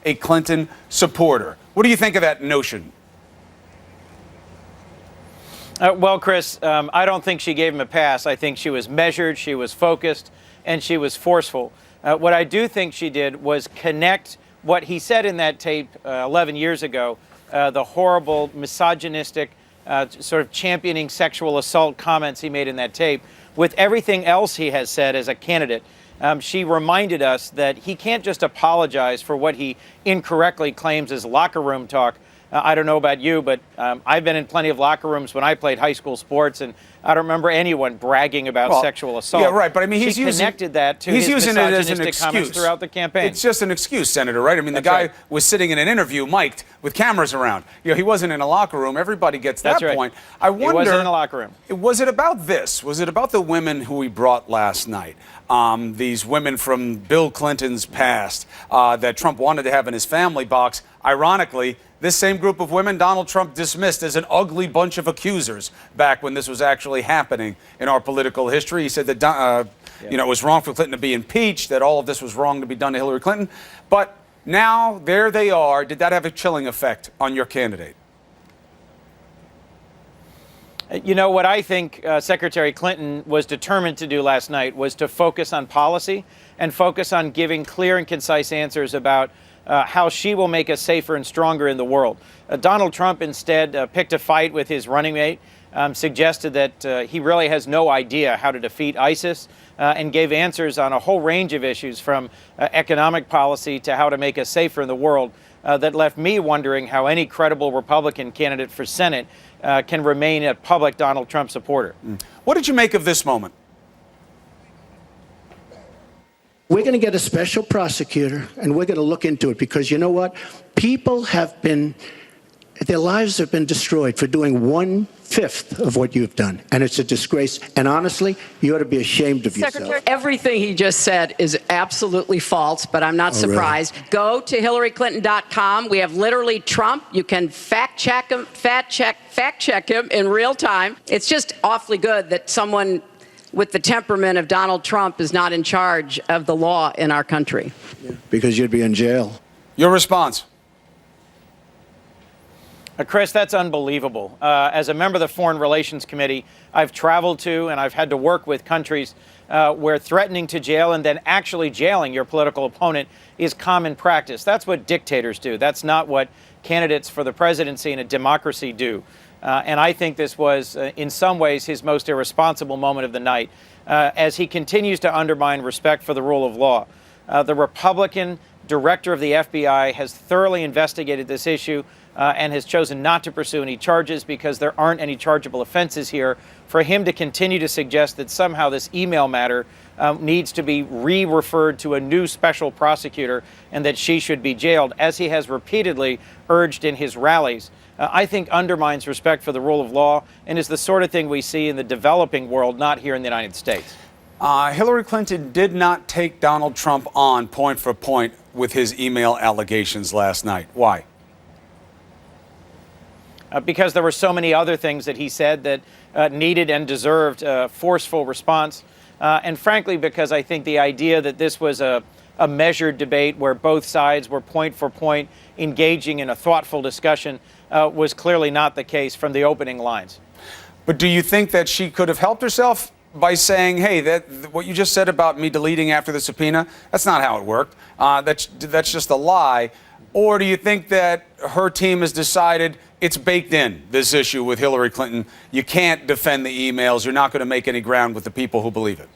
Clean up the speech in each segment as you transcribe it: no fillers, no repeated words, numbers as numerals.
a Clinton supporter. What do you think of that notion? Well, Chris, I don't think she gave him a pass. I think she was measured, she was focused, and she was forceful. What I do think she did was connect what he said in that tape 11 years ago, the horrible, misogynistic, sort of championing sexual assault comments he made in that tape, with everything else he has said as a candidate. She reminded us that he can't just apologize for what he incorrectly claims is locker room talk. I don't know about you, but I've been in plenty of locker rooms when I played high school sports, and I don't remember anyone bragging about sexual assault. Yeah, right. But I mean, she connected that to his misogynistic comments throughout the campaign. It's just an excuse, Senator, right? I mean, the guy was sitting in an interview, mic'd, with cameras around. You know, he wasn't in a locker room. Everybody gets that point. I wonder. He wasn't in a locker room. Was it about this? Was it about the women who we brought last night? These women from Bill Clinton's past that Trump wanted to have in his family box. Ironically, this same group of women Donald Trump dismissed as an ugly bunch of accusers back when this was actually happening in our political history. He said that you know, it was wrong for Clinton to be impeached, that all of this was wrong to be done to Hillary Clinton. But now there they are. Did that have a chilling effect on your candidate? You know, what I think Secretary Clinton was determined to do last night was to focus on policy and focus on giving clear and concise answers about how she will make us safer and stronger in the world. Donald Trump instead picked a fight with his running mate, suggested that he really has no idea how to defeat ISIS, and gave answers on a whole range of issues from economic policy to how to make us safer in the world that left me wondering how any credible Republican candidate for Senate can remain a public Donald Trump supporter. What did you make of this moment? We're going to get a special prosecutor, and we're going to look into it, because you know what? People have been, their lives have been destroyed for doing 1/5 of what you've done. And it's a disgrace. And honestly, you ought to be ashamed of yourself. Secretary, everything he just said is absolutely false, but I'm not surprised. Really? Go to HillaryClinton.com. We have literally Trump. You can fact check him in real time. It's just awfully good that someone with the temperament of Donald Trump is not in charge of the law in our country. Yeah, because you'd be in jail. Your response? Chris, that's unbelievable. As a member of the Foreign Relations Committee, I've traveled to and I've had to work with countries where threatening to jail and then actually jailing your political opponent is common practice. That's what dictators do. That's not what candidates for the presidency in a democracy do. And I think this was, in some ways, his most irresponsible moment of the night, as he continues to undermine respect for the rule of law. The Republican director of the FBI has thoroughly investigated this issue and has chosen not to pursue any charges because there aren't any chargeable offenses here. For him to continue to suggest that somehow this email matter needs to be re-referred to a new special prosecutor and that she should be jailed, as he has repeatedly urged in his rallies, I think undermines respect for the rule of law and is the sort of thing we see in the developing world, not here in the United States. Hillary Clinton did not take Donald Trump on point for point with his email allegations last night. Why? Because there were so many other things that he said that needed and deserved a forceful response. And frankly, because I think the idea that this was a measured debate where both sides were point for point engaging in a thoughtful discussion was clearly not the case from the opening lines. But do you think that she could have helped herself by saying, hey, what you just said about me deleting after the subpoena, that's not how it worked. That's just a lie. Or do you think that her team has decided it's baked in, this issue with Hillary Clinton? You can't defend the emails. You're not going to make any ground with the people who believe it.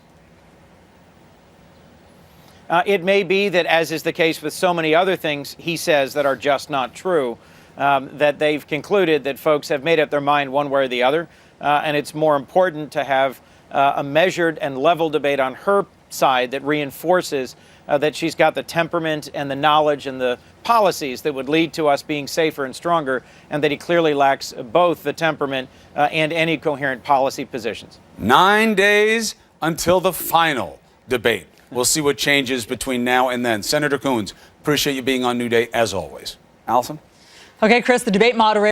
It may be that, as is the case with so many other things he says that are just not true, that they've concluded that folks have made up their mind one way or the other. And it's more important to have a measured and level debate on her side that reinforces that she's got the temperament and the knowledge and the policies that would lead to us being safer and stronger, and that he clearly lacks both the temperament and any coherent policy positions. 9 days until the final debate. We'll see what changes between now and then. Senator Coons, appreciate you being on New Day as always. Allison? Okay, Chris, the debate moderator.